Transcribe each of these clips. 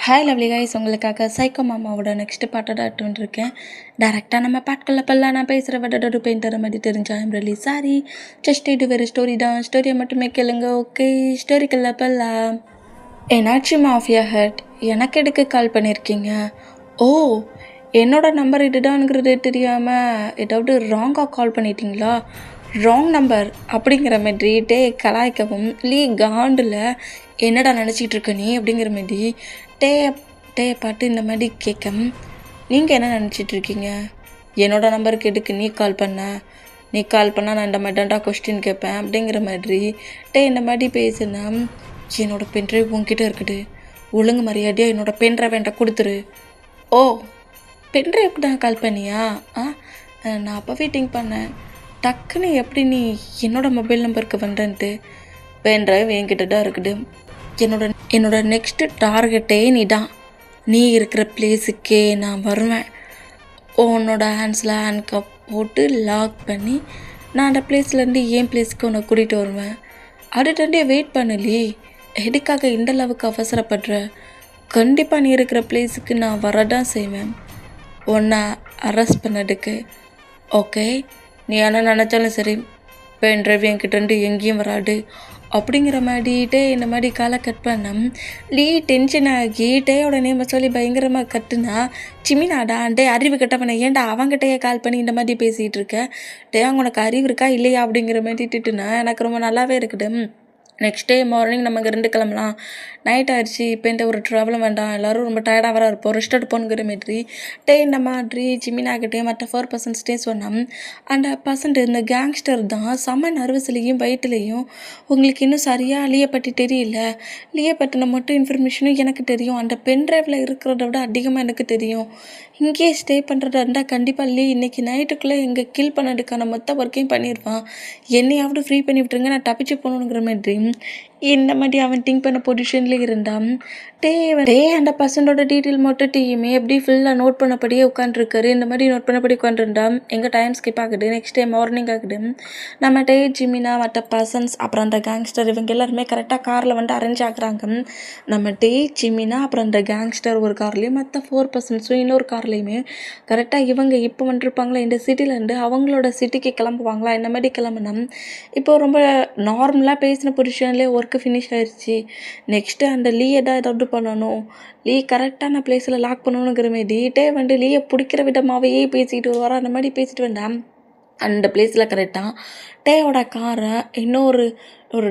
Hi lovely guys, உங்களுக்காக psycho மாமாவோட next பாட்டோட இருக்கேன். டேரெக்டாக நம்ம பாட்குள்ள பல்லாம் நான் பேசுகிற வடடு பெயிண்டரை மாதிரி தெரிஞ்சா ஐம் ரியலி சாரி. ஜஸ்ட் இது வேறு ஸ்டோரி தான், ஸ்டோரியை மட்டுமே கேளுங்க. ஓகே, ஸ்டோரிக்குள்ள பல்லாம். என்னாச்சு மாஃபியா ஹெட், எனக்கு எதுக்கு கால் பண்ணியிருக்கீங்க? ஓ, என்னோட நம்பர் இதுதான்ங்கிறது தெரியாமல் ஏதாவது ராங்காக கால் பண்ணிட்டீங்களா? ராங் நம்பர் அப்படிங்கிற மாதிரி கலாய்க்கவும் காண்டில் என்னடா நினச்சிட்டு இருக்க நீ அப்படிங்கிற மாதிரி டேயை பாட்டு இந்த மாதிரி கேட்க, நீங்கள் என்ன நினச்சிட்ருக்கீங்க? என்னோட நம்பருக்கு எதுக்கு நீ கால் பண்ணால் நான் இந்த மாதிரி தான்டா கொஸ்டின் கேட்பேன் அப்படிங்கிற மாதிரி இந்த மாதிரி பேசுனா, என்னோட பென்ட்ரைவ் உங்ககிட்ட இருக்குது, ஒழுங்கு மரியாதையாக என்னோட பென்ட்ரைவ் என்கிட்ட கொடுத்துரு. ஓ, பென்ட்ரைவுக்கு தான் கால் பண்ணியா? நான் அப்போவே திங்க் பண்ணேன், டக்குன்னு எப்படி நீ என்னோடய மொபைல் நம்பருக்கு வந்தேன்ட்டு. பென்ட்ரைவ் என்கிட்ட தான் இருக்குது. என்னோட நெக்ஸ்ட்டு டார்கெட்டே நீ தான். நீ இருக்கிற பிளேஸுக்கே நான் வருவேன். உன்னோட ஹேண்ட்ஸில் ஹேண்ட் கப் போட்டு லாக் பண்ணி நான் அந்த பிளேஸ்லேருந்து என் பிளேஸுக்கு உன்னை கூட்டிகிட்டு வருவேன். அதுட்டாண்டே வெயிட் பண்ணலி, எதுக்காக இந்த அளவுக்கு அவசரப்படுற? கண்டிப்பாக நீ இருக்கிற பிளேஸுக்கு நான் வரதான் செய்வேன், உன்னை அரெஸ்ட் பண்ணதுக்கு. ஓகே, நீ என்ன நினச்சாலும் சரி, பென்ட்ரைவ் என்கிட்டேருந்து எங்கேயும் வராது அப்படிங்கிற மாதிரிட்டே இந்த மாதிரி காலை கட் பண்ண டென்ஷன் ஆகி டேயோட நேமை சொல்லி பயங்கரமாக கட்டுனா, சிமினாடா அறிவு கட்டவனை ஏன்டா அவங்ககிட்டயே கால் பண்ணி இந்த மாதிரி பேசிகிட்டு இருக்க? அவங்க உனக்கு அறிவு இருக்கா இல்லையா அப்படிங்கிற மாதிரி திட்டுனா எனக்கு ரொம்ப நல்லாவே இருக்குது. நெக்ஸ்ட் டே மார்னிங் நம்ம இங்கே கிளம்பலாம், நைட் ஆயிடுச்சு, இப்போ இந்த ஒரு ட்ராவலும் வேண்டாம், எல்லோரும் ரொம்ப டயர்டாக வர இருப்போம், ரெஸ்ட் எடுப்போங்கிற மாதிரி இந்த மாதிரி ஜிமினாகிட்டே மற்ற 4% சொன்னோம். அந்த பர்சன்ட் இந்த கேங்ஸ்டர் தான் செம்ம நர்வஸ்லேயும் வயிற்றுலையும், உங்களுக்கு இன்னும் சரியாக லீயை பற்றி தெரியல, லீயை பற்றின மட்டும் இன்ஃபர்மேஷனும் எனக்கு தெரியும், அந்த பென் ட்ரைவில் இருக்கிறத விட அதிகமாக எனக்கு தெரியும், இங்கேயே ஸ்டே பண்ணுறதா இருந்தால் கண்டிப்பாக இன்றைக்கி நைட்டுக்குள்ளே எங்கள் கில் பண்ணதுக்கான மொத்த ஒர்க்கையும் பண்ணிடுவான், என்னையாவது ஃப்ரீ பண்ணி விட்டுருங்க, நான் தப்பிச்சு போகணுங்கிற மாதிரி இந்த மாதிரி அவன் திங்க் பண்ண பொசிஷன்லேயே இருந்தான். அந்த பர்சனோட டீட்டெயில் மட்டும் டீயுமே எப்படி ஃபுல்லாக நோட் பண்ணபடியே உட்காந்துருக்காரு. இந்த மாதிரி நோட் பண்ணபடி உட்காந்துருந்தான். எங்கள் டைம் ஸ்கிப் ஆகுது, நெக்ஸ்ட் டே மார்னிங் ஆகுது. நம்ம ஜிமினா மற்ற பர்சன்ஸ் அப்புறம் அந்த கேங்ஸ்டர் இவங்க எல்லாருமே கரெக்டாக காரில் வந்து அரேஞ்ச் ஆகுறாங்க. நம்ம ஜிமினா அப்புறம் அந்த கேங்ஸ்டர் ஒரு கார்லேயும் மற்ற 4%ஸும் இன்னொரு கார்லேயுமே கரெக்டாக இவங்க இப்போ வந்துருப்பாங்களா இந்த சிட்டிலேருந்து அவங்களோட சிட்டிக்கு கிளம்புவாங்களா இந்த மாதிரி கிளம்புனா இப்போது ரொம்ப நார்மலாக பேசின பொசிஷன்லேயே ஒர்க்கு ஃபினிஷ் ஆயிடுச்சு. நெக்ஸ்ட்டு அந்த லீயை தான் ஏதாவது பண்ணணும், லீ கரெக்டான பிளேஸில் லாக் பண்ணணுங்கிற மாதிரி வந்து லீயை பிடிக்கிற விதமாகவே பேசிக்கிட்டு வருவாரா, அந்த மாதிரி பேசிட்டு வந்தேன். அந்த பிளேஸில் கரெக்டாக டேயோட காரை இன்னொரு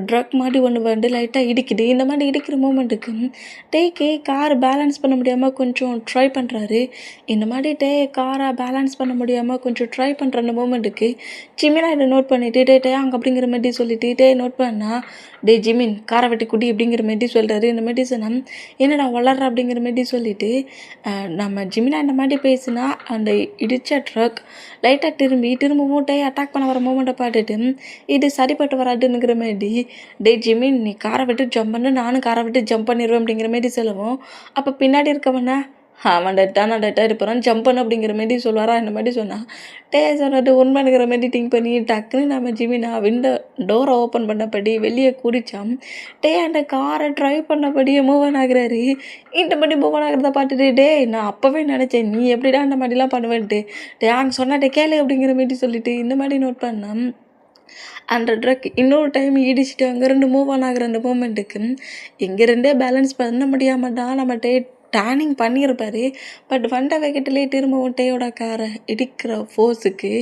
ட்ரக் மாதிரி ஒன்று வந்து லைட்டாக இடிக்குது. இந்த மாதிரி இடிக்கிற மூமெண்ட்டுக்கு கார் பேலன்ஸ் பண்ண முடியாமல் கொஞ்சம் ட்ரை பண்ணுறாரு. இந்த மாதிரி காரை பேலன்ஸ் பண்ண முடியாமல் கொஞ்சம் ட்ரை பண்ணுற அந்த மூமெண்ட்டுக்கு ஜிமினா இதை நோட் பண்ணிவிட்டு அங்கே அப்படிங்கிற மாதிரி சொல்லிட்டு நோட் பண்ணால் ஜிமின் காரை வெட்டி குடி அப்படிங்கிற மாதிரி சொல்கிறாரு. இந்த மாதிரி சொன்னால் என்னடா வளர்ற அப்படிங்கிற மாதிரி சொல்லிவிட்டு நம்ம ஜிமினா இந்த மாதிரி பேசுனா அந்த இடித்த ட்ரக் லைட்டாக திரும்பவும் அட்டாக் பண்ண வர மூமெண்ட்டை பார்த்துட்டு இது சரிப்பட்டு வராதுங்கிற மாதிரி ஜிமின் நீ காரை விட்டு ஜம்ப் பண்ணு, நானும் காரை விட்டு ஜம்ப் பண்ணிடுவேன் அப்படிங்கிற மாதிரி சொல்லுவோம். அப்போ பின்னாடி இருக்கவனா அவன் டெட்டாக இருப்பான், ஜம்ப் பண்ணு அப்படிங்கிற மாதிரி சொல்லுவாரா. இந்த மாதிரி சொன்னால் சொன்னது உண்மைங்கிற மாதிரி திங்க் பண்ணி டக்குன்னு நம்ம ஜிமினா விண்டோ டோரை ஓப்பன் பண்ணபடி வெளியே குடித்தான். அந்த காரை ட்ரைவ் பண்ணபடியே மூவ் ஆன் ஆகுறாரு. இந்த மாதிரி மூவ் ஆன் ஆகிறத பார்த்துட்டு நான் அப்போவே நினச்சேன் நீ எப்படிடா அந்த மாதிரிலாம் பண்ணுவேன்ட்டு, அங்கே சொன்னாட்டே கேளு அப்படிங்கிற மாதிரி சொல்லிட்டு இந்த மாதிரி நோட் பண்ணான். அந்த ட்ரக் இன்னொரு டைம் இடிச்சிட்டு அங்கேருந்து மூவ் ஆன் ஆகிற அந்த மூமெண்ட்டுக்கு இங்கேருந்தே பேலன்ஸ் பண்ண முடியாமல் தான் நம்ம டேர்னிங் பண்ணியிருப்பார். பட் வண்ட வேகத்திலே திரும்பவும் டேயோட காரை இடிக்கிற ஃபோர்ஸுக்கு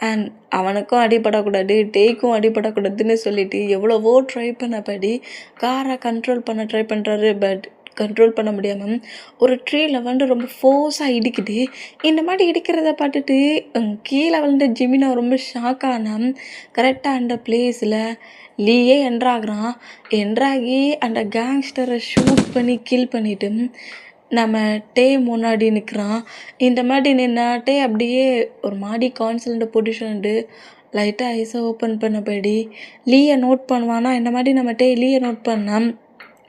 அண்ட் அவனுக்கும் அடிபடக்கூடாது டேக்கும் அடிபடக்கூடாதுன்னு சொல்லிட்டு எவ்வளவோ ட்ரை பண்ணபடி காரை கண்ட்ரோல் பண்ண ட்ரை பண்ணுறாரு. பட் கண்ட்ரோல் பண்ண முடியாமல் ஒரு ட்ரீயில் வந்து ரொம்ப ஃபோர்ஸாக இடிக்குது. இந்த மாதிரி இடிக்கிறத பார்த்துட்டு கீழே வந்து ஜிமினா ரொம்ப ஷாக்கான கரெக்டாக அந்த பிளேஸில் லீயே என்ட்ராகிறான். என்ட்ராகி அந்த கேங்ஸ்டரை ஷூட் பண்ணி கில் பண்ணிவிட்டு நம்ம முன்னாடி நிற்கிறான். இந்த மாதிரி நின்னாட்டே அப்படியே ஒரு மாதிரி கான்சல்ட் பொசிஷன்ட்டு லைட்டாக ஐஸை ஓப்பன் பண்ணபடி லீயை நோட் பண்ணுவானா. இந்த மாதிரி நம்ம லீயை நோட் பண்ணால்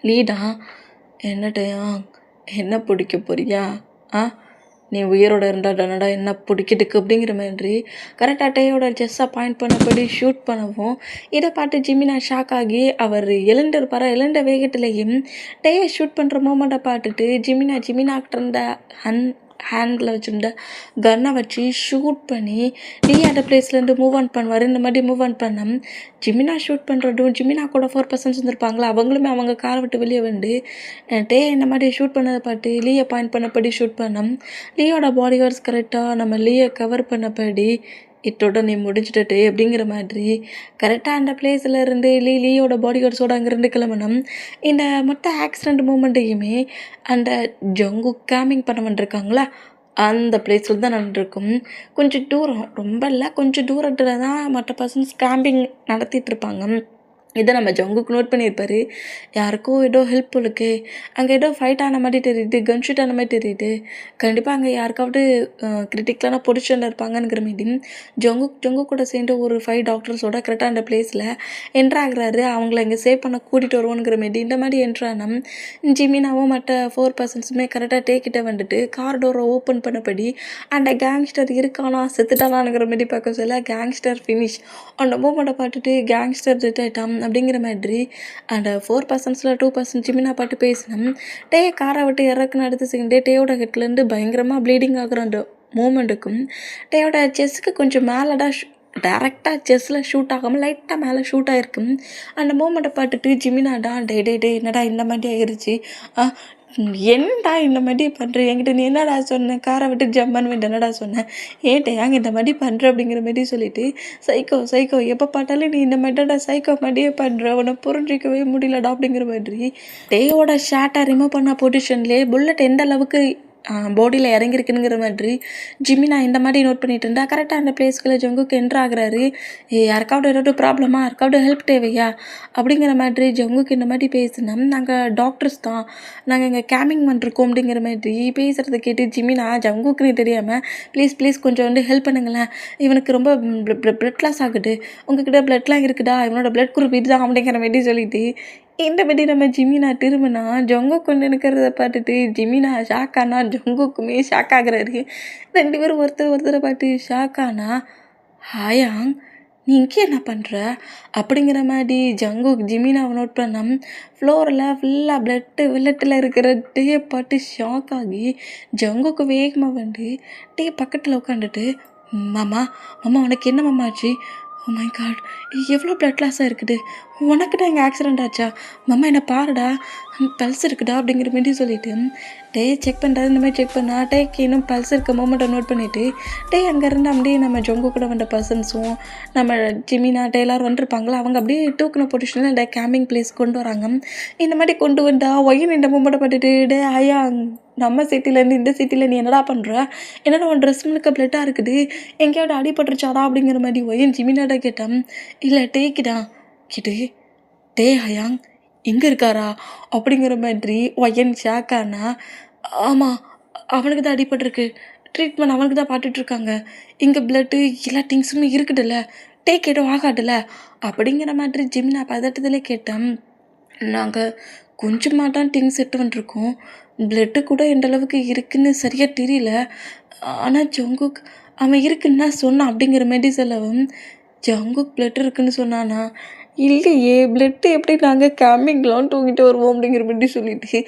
லீடா என்னட்டையா என்ன பிடிக்க போறியா? நீ உயிரோட இருந்தா தானடா என்ன பிடிக்கிட்டுக்கு அப்படிங்கிற மாதிரி கரெக்டாக டேயோட செஸ்ஸை பாயிண்ட் பண்ணபடி ஷூட் பண்ணவும் இதை பார்த்து ஜிமினா ஷாக் ஆகி அவர் எழுந்த வேகத்திலையும் டேயை ஷூட் பண்ணுற மூமெண்ட்டை பார்த்துட்டு ஜிமினாக்கிட்ட இருந்த ஹேண்டில் வச்சுருந்த கன்னை வச்சு ஷூட் பண்ணி அந்த பிளேஸ்லேருந்து மூவ் ஆன் பண்ணுவார். இந்த மாதிரி மூவ் ஆன் பண்ண ஜிமினா ஷூட் பண்ணுறதும் ஜிமினா கூட 4 பர்சன்ஸ் இருந்திருப்பாங்களா, அவங்களுமே அவங்க காரை விட்டு வெளியே வந்து இந்த மாதிரி ஷூட் பண்ணதை பார்த்து லீயை பாயிண்ட் பண்ணபடி ஷூட் பண்ணோம். லீயோட பாடி கார்ட்ஸ் கரெக்டாக நம்ம லீயை கவர் பண்ணபடி இத்தோட நீ முடிச்சிட்டே அப்படிங்கிற மாதிரி கரெக்டாக அந்த பிளேஸில் இருந்து லீயோட பாடி கார்ட்ஸோடு அங்கேருந்து கிளம்பணும். இந்த மொத்த ஆக்சிடெண்ட் மூமெண்ட்டையுமே அந்த ஜங்கு கேமிங் பண்ண வந்துருக்காங்களா அந்த பிளேஸில் தான் நடந்திருக்கும். கொஞ்சம் தூரம், ரொம்ப இல்லை, கொஞ்சம் தூரத்தில் தான் மற்ற பர்சன்ஸ் கேம்பிங் நடத்திட்டுருப்பாங்க. இதை நம்ம ஜங்குக்கு நோட் பண்ணியிருப்பார். யாருக்கோ ஏதோ ஹெல்ப்ஃபுல்லுக்கு அங்கே ஏதோ ஃபைட் ஆன மாதிரி தெரியுது, கன்ஷூட் ஆன மாதிரி தெரியுது. கண்டிப்பாக அங்கே யாருக்காவது கிரிட்டிக்கலான பொசிஷனில் இருப்பாங்கங்கிற மீதி ஜங்கு கூட சேர்ந்து ஒரு 5 டாக்டர்ஸோட கரெக்டாக அந்த பிளேஸில் என்ட்ராகிறாரு. அவங்கள இங்கே சேவ் பண்ண கூட்டிகிட்டு வருவோங்கிற மீதி இந்த மாதிரி என்ட்ரானம் ஜிமினாவும் மற்ற 4 பர்சன்ஸுமே கரெக்டாக டேக்கிட்ட வந்துட்டு கார் டோரை ஓப்பன் பண்ணபடி அந்த கேங்ஸ்டர் இருக்கானா செத்துட்டானாங்கிற மாதிரி பார்க்க சொல்ல கேங்ஸ்டர் ஃபினிஷ் அந்த மூமெண்ட்டை பார்த்துட்டு கேங்ஸ்டர் செத்துட்டான் அப்படிங்கிற மாதிரி அந்த 4 பர்சன்ஸில் 2% ஜிமினா பாட்டு பேசினோம். டேயை காரை விட்டு இறக்குன்னு அடுத்த செகண்டே டேயோட ஹெட்லேருந்து பயங்கரமாக ப்ளீடிங் ஆகிற அந்த மூமெண்ட்டுக்கும் டேயோட செஸ்ஸுக்கு கொஞ்சம் மேலடா டேரெக்டாக செஸ்ஸில் ஷூட் ஆகாமல் லைட்டாக மேலே ஷூட் ஆகிருக்கும். அந்த மூமெண்ட்டை பார்த்துட்டு ஜிமினாடா டே என்னடா இந்த மாதிரி ஆயிடுச்சு, என்னடா இந்த மாதிரி பண்ணுற, என்கிட்ட நீ என்னடா சொன்ன, காரை விட்டு ஜம்ப் பண்ண வேண்டிய என்னடா சொன்னேன், ஏன்டா ஏங்க இந்த மாதிரி பண்ணுற அப்படிங்கிற மாதிரி சொல்லிட்டு சைக்கோ எப்போ பார்த்தாலும் நீ இந்த மாதிரிடா சைக்கோ மாதிரியே பண்ணுற, உன்னை புரிஞ்சிக்கவே முடியலடா அப்படிங்கிற மாதிரி டேயோட ஷார்ட்டை ரிமூவ் பண்ண பொசிஷன்லேயே புல்லட் எந்த அளவுக்கு பாடியில் இறங்கியிருக்குங்கிற மாதிரி ஜிமினா இந்த மாதிரி நோட் பண்ணிட்டு இருந்தா கரெக்டாக அந்த பிளேஸ்க்குள்ள ஜங்குக்கு என்ட்ராகிறாரு. யாருக்காவது ஏதாவது ப்ராப்ளமா, யாருக்காவது ஹெல்ப் தேவையா அப்படிங்கிற மாதிரி ஜங்குக்கு இந்த மாதிரி பேசினோம். நாங்கள் டாக்டர்ஸ் தான், நாங்கள் இங்கே கேமிங் பண்ணிருக்கோம் அப்படிங்கிற மாதிரி பேசுகிறத கேட்டு ஜிமினா ஜங்குக்குன்னு தெரியாமல் ப்ளீஸ் கொஞ்சம் வந்து ஹெல்ப் பண்ணுங்களேன், இவனுக்கு ரொம்ப பிளட் லாஸ் ஆகுது, உங்ககிட்ட பிளட்லாம் இருக்குதா, இவனோட பிளட் குரூப் இதுதான் அப்படிங்கிற மாதிரி சொல்லிட்டு இந்த மாதிரி நம்ம ஜிமினா திரும்பினா ஜங்கு கொண்டு நிற்கிறத பார்த்துட்டு ஜிமினா ஷாக்கானா ஜங்குக்குமே ஷாக் ஆகுறாரு. 2 பேரும் ஒருத்தரை பார்த்து ஷாக்கானா ஹாயாங் நீ இங்கே என்ன பண்ணுற அப்படிங்கிற மாதிரி ஜங்கு ஜிமினாவை நோட் பண்ணோம். ஃப்ளோரில் ஃபுல்லாக வில்லட்டில் இருக்கிற டேயை பார்த்து ஷாக் ஆகி ஜங்குக்கு வேகமாக வந்து டே பக்கத்தில் உட்காந்துட்டு மாமா உனக்கு என்ன மாமா ஆச்சு, ஓ மை காட் எவ்வளோ பிளட் லாஸாக இருக்குது, உனக்கு தான் எங்கள் ஆக்சிடெண்ட் ஆச்சா, மாமா என்ன பாருடா பல்ஸ் இருக்குடா அப்படிங்கிற மாதிரி சொல்லிவிட்டு டே செக் பண்ணுறாரு. இந்த மாதிரி செக் பண்ணா டேக்கு இன்னும் பல்ஸ் இருக்க மூமெண்ட்டை நோட் பண்ணிவிட்டு அங்கேருந்து அப்படியே நம்ம ஜொங்கு கூட வந்த பர்சன்ஸும் நம்ம ஜிமினா எல்லோரும் வந்துருப்பாங்களா, அவங்க அப்படியே தூக்கின பொசிஷனில் இந்த கேம்பிங் பிளேஸ் கொண்டு வராங்க. இந்த மாதிரி கொண்டு வந்தா ஒயின் இந்த மூமெண்ட்டை பார்த்துட்டு ஐயா நம்ம சிட்டிலேருந்து இந்த சிட்டியில் நீ என்னடா பண்ணுற, என்னடா உன் ட்ரெஸ் முழுக்க பிளட்டாக இருக்குது, எங்கேயாவது அடிபட்டுருச்சாடா அப்படிங்கிற மாதிரி ஒயின் ஜிமினாட கேட்டேன். இல்லை டேக்கிட்டான் கிட்டு டே ஹயாங் எங்கே இருக்காரா அப்படிங்கிற மாதிரி ஒயன் ஷாக்கானா ஆமாம் அவனுக்கு தான் அடிபட்டிருக்கு, ட்ரீட்மெண்ட் அவனுக்கு தான் பார்த்துட்ருக்காங்க, இங்கே பிளட்டு எல்லா திங்ஸுமே இருக்குதுல்ல, டேக் எதுவும் ஆகாதுல்ல அப்படிங்கிற மாதிரி ஜிமினா பதட்டத்தில் கேட்டேன். நாங்கள் கொஞ்சமாக தான் திங்ஸ் எடுத்து வந்துருக்கோம், பிளட்டு கூட எந்த அளவுக்கு இருக்குதுன்னு சரியாக தெரியல, ஆனால் ஜங்குக் அவன் இருக்குன்னா சொன்னான் அப்படிங்கிற மாதிரி சொல்லவும் ஜங்குக் பிளட் இருக்குன்னு சொன்னானா, இல்லையே பிளட்டு எப்படி நாங்கள் கேம்பிங்லாம் தூங்கிட்டு வருவோம் அப்படிங்கிற மாதிரி சொல்லிட்டு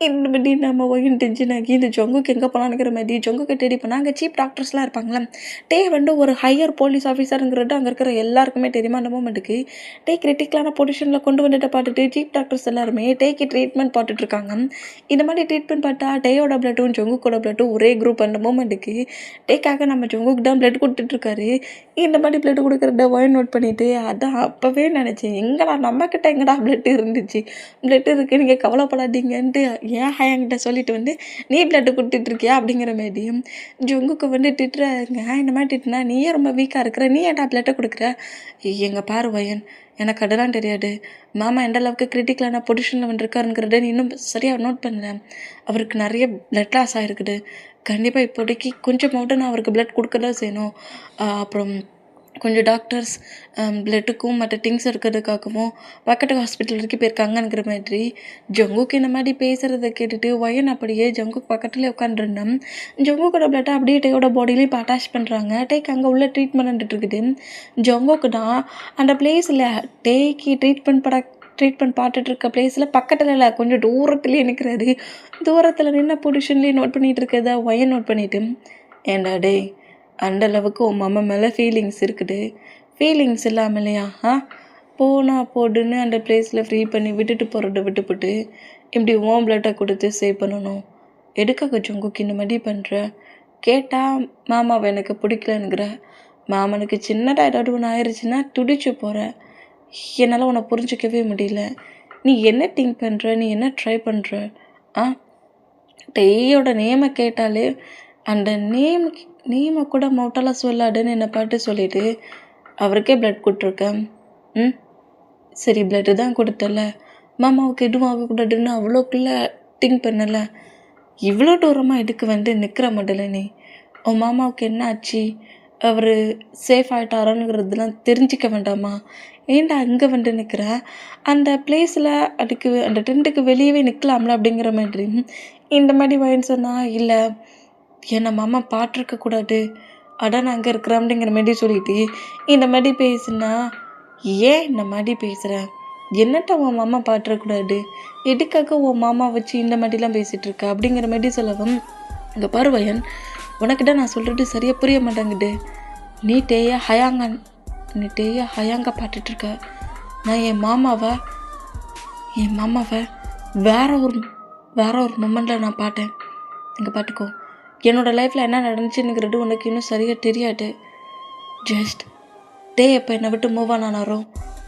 இந்த மாதிரி நம்ம ஒயின் டென்ஷன் ஆகி இந்த ஜங்குக்கு எங்கே போனாங்கிற மாதிரி ஜங்குக்கு தேடி போனால் அங்கே சீப் டாக்டர்ஸ்லாம் இருப்பாங்களா, வந்து ஒரு ஹையர் போலீஸ் ஆஃபீஸருங்கிறது அங்கே இருக்கிற எல்லாருக்குமே தெரியுமா. அந்த மூமெண்ட்டுக்கு கிரிட்டிக்கலான பொசிஷனில் கொண்டு வந்துட்டு பார்த்துட்டு சீப் டாக்டர்ஸ் எல்லாருமே ட்ரீட்மெண்ட் பார்த்துட்ருக்காங்க. இந்த மாதிரி ட்ரீட்மெண்ட் பார்த்தா டேயோட பிளட்டும் ஜங்குக்கோட பிளட்டும் ஒரே குரூப். அந்த மூமெண்ட்டுக்கு டேக்காக நம்ம ஜங்குக்கு தான் பிளட் கொடுத்துட்ருக்காரு. இந்த மாதிரி பிளட் கொடுக்குறத ஒயின் நோட் பண்ணிவிட்டு அதான் அப்போவே நினச்சேன், எங்கடா நம்மக்கிட்ட எங்கடா பிளட் இருந்துச்சு, பிளட் இருக்குது நீங்கள் கவலைப்படாதீங்கன்ட்டு ஏன் ஹயாங்கிட்ட சொல்லிட்டு வந்து நீ பிளட்டு கொடுத்துட்ருக்கியா அப்படிங்கிற மாதிரி ஜங்குக்கு வந்து திட்டுறாங்க. இந்த மாதிரி திட்டுனா நீயே ரொம்ப வீக்காக இருக்கிற, நீ ஏன்டா பிளட்டை கொடுக்குற, எங்கள் பாரு வயன் எனக்கு அதெல்லாம் தெரியாது, மாமா எந்த அளவுக்கு கிரிட்டிக்கலான பொசிஷனில் வந்துருக்காருங்கிறத நீ இன்னும் சரியாக நோட் பண்ணுறேன், அவருக்கு நிறைய பிளட் லாஸ் ஆகிருக்குது, கண்டிப்பாக இப்போதைக்கு கொஞ்சமாவது நான் அவருக்கு பிளட் கொடுக்க தான் செய்யணும், அப்புறம் கொஞ்சம் டாக்டர்ஸ் பிளட்டுக்கும் மற்ற திங்ஸ் இருக்கிறதுக்காகவும் பக்கத்து ஹாஸ்பிட்டல் வரைக்கும் போயிருக்காங்கங்கிற மாதிரி ஜங்குக்கு இந்த மாதிரி பேசுகிறத கேட்டுட்டு ஒயன் அப்படியே ஜங்குக்கு பக்கத்துலேயே உட்காந்துருந்தேன். ஜங்குக்கோட பிளட்டை அப்படியே டேயோட பாடியிலையும் இப்போ அட்டாச் பண்ணுறாங்க. டேக்கு அங்கே உள்ள ட்ரீட்மெண்ட் வந்துட்டு இருக்குது. ஜங்குக்கு தான் அந்த பிளேஸில் டேக்கு ட்ரீட்மெண்ட் பார்த்துட்டு இருக்க பிளேஸில் பக்கத்தில் இல்லை, கொஞ்சம் தூரத்துலேயே நிற்கிறாரு. தூரத்தில் நின்ன பொசிஷன்லேயே நோட் பண்ணிகிட்டு இருக்கிறத ஒயன் நோட் பண்ணிவிட்டு, ஏண்டா டே அந்த அளவுக்கு உன் மாமா மேலே ஃபீலிங்ஸ் இருக்குது, ஃபீலிங்ஸ் இல்லாமலையா போனா போடுன்னு அந்த பிளேஸில் ஃப்ரீ பண்ணி விட்டுட்டு விட்டுப்புட்டு இப்படி ஓம் பிளட்டை கொடுத்து சேவ் பண்ணணும். எதுக்காக ஜங்குக்கு இந்த மாதிரி பண்ணுற? கேட்டால் மாமாவை எனக்கு பிடிக்கலனுங்கிற. மாமனுக்கு சின்னதாக ஏதாவது ஒன்று ஆயிடுச்சுன்னா துடிச்சு போகிற. என்னால் உன்னை புரிஞ்சிக்கவே முடியல. நீ என்ன திங்க் பண்ணுற, நீ என்ன ட்ரை பண்ணுற? டெய்யோட நேமை கேட்டாலே அந்த நேமை கூட மௌட்டாலாம் சொல்லாடுன்னு என்னை பாட்டு சொல்லிவிட்டு அவருக்கே பிளட் கொடுத்துருக்கேன். சரி பிளட்டு தான் கொடுத்தல, மாமாவுக்கு எதுவும் ஆகக்கூடாதுன்னு அவ்வளோக்குள்ளே திங்க் பண்ணலை. இவ்வளோ தூரமாக இதுக்கு நிற்கிற மாட்டல நீ? உன் மாமாவுக்கு என்ன ஆச்சு, அவர் சேஃப் ஆகிட்டாரானுங்கிறதுலாம் தெரிஞ்சிக்க வேண்டாமா? ஏன்டா அங்கே நிற்கிற? அந்த பிளேஸில் அதுக்கு அந்த டென்ட்டுக்கு வெளியவே நிற்கலாம்ல அப்படிங்கிற மாதிரி இந்த மாதிரி வாயின்னு சொன்னால், இல்லை என்னை மாமா பார்த்துருக்கக்கூடாது, அதான் நான் அங்கே இருக்கிறேன் அப்படிங்கிற மாதிரி சொல்லிட்டு இந்த மாதிரி பேசுனா, ஏன் இந்த மாதிரி பேசுகிறேன்? என்னட்ட உன் மாமா பார்த்துடக்கூடாது, எதுக்காக உன் மாமா வச்சு இந்த மாதிரிலாம் பேசிகிட்டு இருக்க அப்படிங்கிற மாதிரி சொல்லவும், இங்கே பருவயன் உனக்கிட்ட நான் சொல்கிறது சரியாக புரிய மாட்டேங்குது. நீ டேயா ஹயாங்க பார்த்துட்ருக்க. நான் என் மாமாவை வேற ஒரு மொமெண்ட்டில் நான் பார்த்தேன். இங்கே பார்த்துக்கோ, என்னோடய லைஃப்பில் என்ன நடந்துச்சுன்னுங்கிறது உனக்கு இன்னும் சரியாக தெரியாது. ஜஸ்ட் டே எப்போ என்னை விட்டு மூவ் ஆனாரோ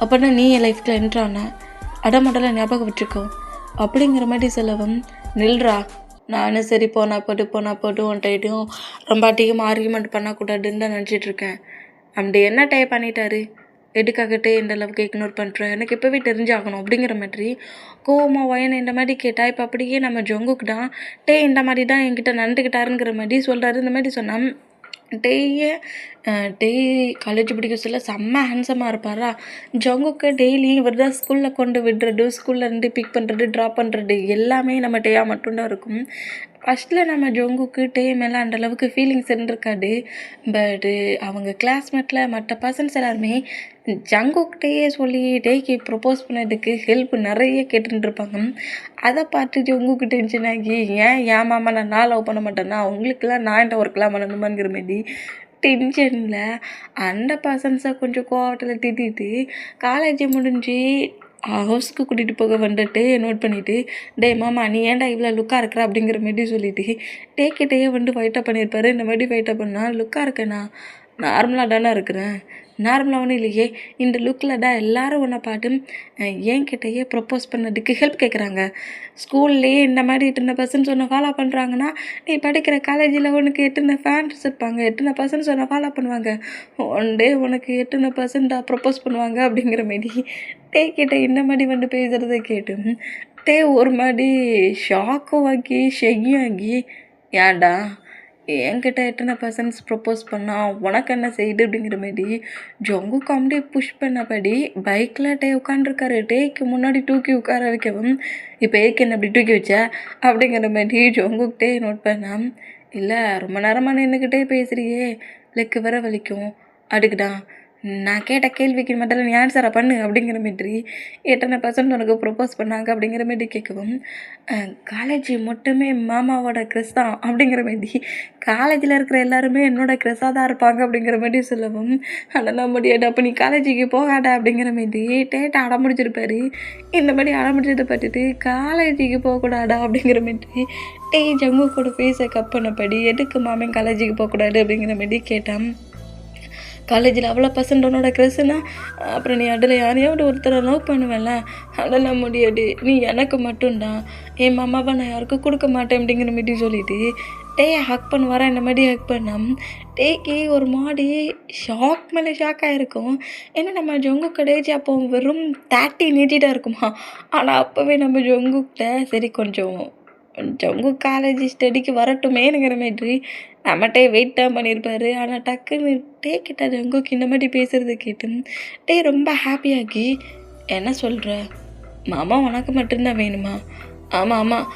அப்படின்னா நீ என் லைஃப்ல என்ட்ரான அடமாடலை ஞாபகம் வச்சுக்கோ அப்படிங்கிற மாதிரி சொல்லவும், நில்றா, நானும் சரி போனா போட்டு ஒன்றைட்டும் ரொம்ப அதிகமாக ஆர்கியூமெண்ட் பண்ணக்கூடாதுன்னு தான் நினச்சிட்ருக்கேன். அப்படி என்ன டே பண்ணிட்டாரு, எதுக்காகட்டே இந்த அளவுக்கு இக்னோர் பண்ணுறேன், எனக்கு இப்போவே தெரிஞ்சாகணும் அப்படிங்கிற மாதிரி கோவமாக வயனை இந்த மாதிரி கேட்டால், இப்போ அப்படியே நம்ம ஜங்குக்கு தான் டே இந்த மாதிரி தான் என்கிட்ட நடந்துக்கிட்டாருங்கிற மாதிரி சொல்கிறாரு. இந்த மாதிரி சொன்னால் டெய் காலேஜ் படிக்க சொல்ல செம்ம ஹேண்ட்ஸமாக இருப்பாரா. ஜங்குக்கு டெய்லி இவர் தான் ஸ்கூலில் கொண்டு விடுறது, ஸ்கூல்லேருந்து பிக் பண்ணுறது, ட்ராப் பண்ணுறது எல்லாமே நம்ம டேயாக மட்டும்தான் இருக்கும். ஃபஸ்ட்டில் நம்ம ஜங்குக்கு டே மேலே அந்தளவுக்கு ஃபீலிங்ஸ் இருந்திருக்காது. பட்டு அவங்க கிளாஸ்மேட்டில் மற்ற பர்சன்ஸ் எல்லாருமே ஜங்குக்கிட்டேயே சொல்லி டேக்கு ப்ரப்போஸ் பண்ணதுக்கு ஹெல்ப் நிறைய கேட்டுருப்பாங்க. அதை பார்த்து ஜங்குக்கு டென்ஷன் ஆகி, ஏன் மாமா நான் லவ் பண்ண மாட்டேன்னா அவங்களுக்கெல்லாம் நான் இந்த ஒர்க்கெலாம் பண்ணணுமாங்கிற மாதிரி டென்ஷனில் அந்த பர்சன்ஸை கொஞ்சம் கோவத்தில் திட்டிட்டு காலேஜ் முடிஞ்சு ஹவுஸ்க்கு கூட்டிகிட்டு போக வந்துட்டு நோட் பண்ணிவிட்டு, டே மாமா நீ ஏன்டா இவ்வளோ லுக்காக இருக்கிற அப்படிங்கிற மாதிரி சொல்லிவிட்டு டேக்கிட்டேயே ஃபைட்டாக பண்ணியிருப்பாரு. இந்த மாதிரி ஃபைட்டாக பண்ணால் லுக்காக இருக்கேண்ணா, நார்மலாக தானே இருக்கிறேன், நார்மலாக ஒன்றும் இல்லையே, இந்த லுக்கில் தான் எல்லோரும் உன்னை பாட்டு என்கிட்டயே ப்ரப்போஸ் பண்ணதுக்கு ஹெல்ப் கேட்குறாங்க. ஸ்கூல்லேயே இந்த மாதிரி எத்தனை பர்சன்ஸ் ஒன்று ஃபாலோ பண்ணுறாங்கன்னா, நீ படிக்கிற காலேஜில் உனக்கு எத்தனை ஃபேன்ஸ் இருப்பாங்க, எத்தனை பர்சன்ஸ் ஒன்று ஃபாலோ பண்ணுவாங்க, ஒன் டே உனக்கு எத்தனை பர்சன்ட்டாக ப்ரப்போஸ் பண்ணுவாங்க அப்படிங்கிற மாரி டே கிட்ட இந்த மாதிரி பேசுகிறத கேட்டு டே ஒரு மாதிரி ஷாக்கும் ஆகி ஷெய்யும் ஆகி, ஏன்டா என்கிட்ட எத்தனை பர்சன்ஸ் ப்ரப்போஸ் பண்ணால் உனக்கு என்ன செய்யுது அப்படிங்கிற மாதிரி ஜங்கு காமெடி புஷ் பண்ணபடி பைக்கில் டே உட்காந்துருக்காரு. டேக்கு முன்னாடி தூக்கி உட்கார வைக்கவும், இப்போ ஏக்கு என்ன அப்படி தூக்கி வச்ச அப்படிங்கிற மாதிரி ஜங்குக்கிட்டே நோட் பண்ணால், இல்லை ரொம்ப நேரமாக நின்றுக்கிட்டே பேசுகிறியே, லெக்கு வர வலிக்கும், அதுக்குதான் நான் கேட்ட கேள்விக்கு மட்டும் நீ ஆன்சரை பண்ணு அப்படிங்கிற மாதிரி எத்தனை பர்சன்ட் உனக்கு ப்ரப்போஸ் பண்ணாங்க அப்படிங்கிற மாதிரி கேட்கவும், காலேஜ் மட்டுமே மாமாவோட க்ரெஸ் தான் அப்படிங்கிற மாதிரி காலேஜில் இருக்கிற எல்லாருமே என்னோடய க்ரெஸ்ஸாக தான் இருப்பாங்க அப்படிங்கிற மாதிரி சொல்லவும், அதெல்லாம் முடியாது, அப்போ நீ காலேஜுக்கு போகாத அப்படிங்கிற மாதிரி டேட்டை அடமுடிச்சிருப்பாரு. இந்த மாதிரி அடமுடிச்சதை பார்த்துட்டு காலேஜுக்கு போகக்கூடாதா அப்படிங்கிற மாதிரி ஜங்கு கூட ஃபேஸை கப் பண்ணபடி, எதுக்கு மாமன் காலேஜுக்கு போகக்கூடாது அப்படிங்கிற மாதிரி கேட்டான். காலேஜில் அவ்வளோ பர்சன்ட் உன்னோட க்ரெஸ்ஸுன்னா அப்புறம் நீ அதில் யாரையாவது ஒருத்தரை லவ் பண்ணுவேன்ல, அதெல்லாம் முடியாது, நீ எனக்கு மட்டும்தான், என் மாமாவை நான் யாருக்கும் கொடுக்க மாட்டேன் அப்படிங்கிற மாதிரி சொல்லிவிட்டு டேயை ஹக் பண்ணுவாரா. இந்த மாதிரி ஹக் பண்ணால் டேக்கு ஒரு மாதிரி ஷாக் மேலே ஷாக் ஆகிருக்கும். ஏன்னா நம்ம ஜொங்கு கடைசி அப்போ வெறும் 30 நீட்டிகிட்டா இருக்குமா. ஆனால் அப்போவே நம்ம ஜொங்குக்கிட்ட சரி கொஞ்சம் ஜங்கு காலேஜ் ஸ்டடிக்கு வரட்டுமேனுங்கிற மாதிரி நம்மகிட்டே வெயிட் தான் பண்ணியிருப்பாரு. ஆனால் டக்குன்னு டே கிட்ட ஜங்குக்கு இந்த மாதிரி பேசுகிறத கேட்டு டே ரொம்ப ஹாப்பியாகி, என்ன சொல்கிற மாமா உனக்கு மட்டும்தான் வேணுமா? ஆமாம் ஆமாம்,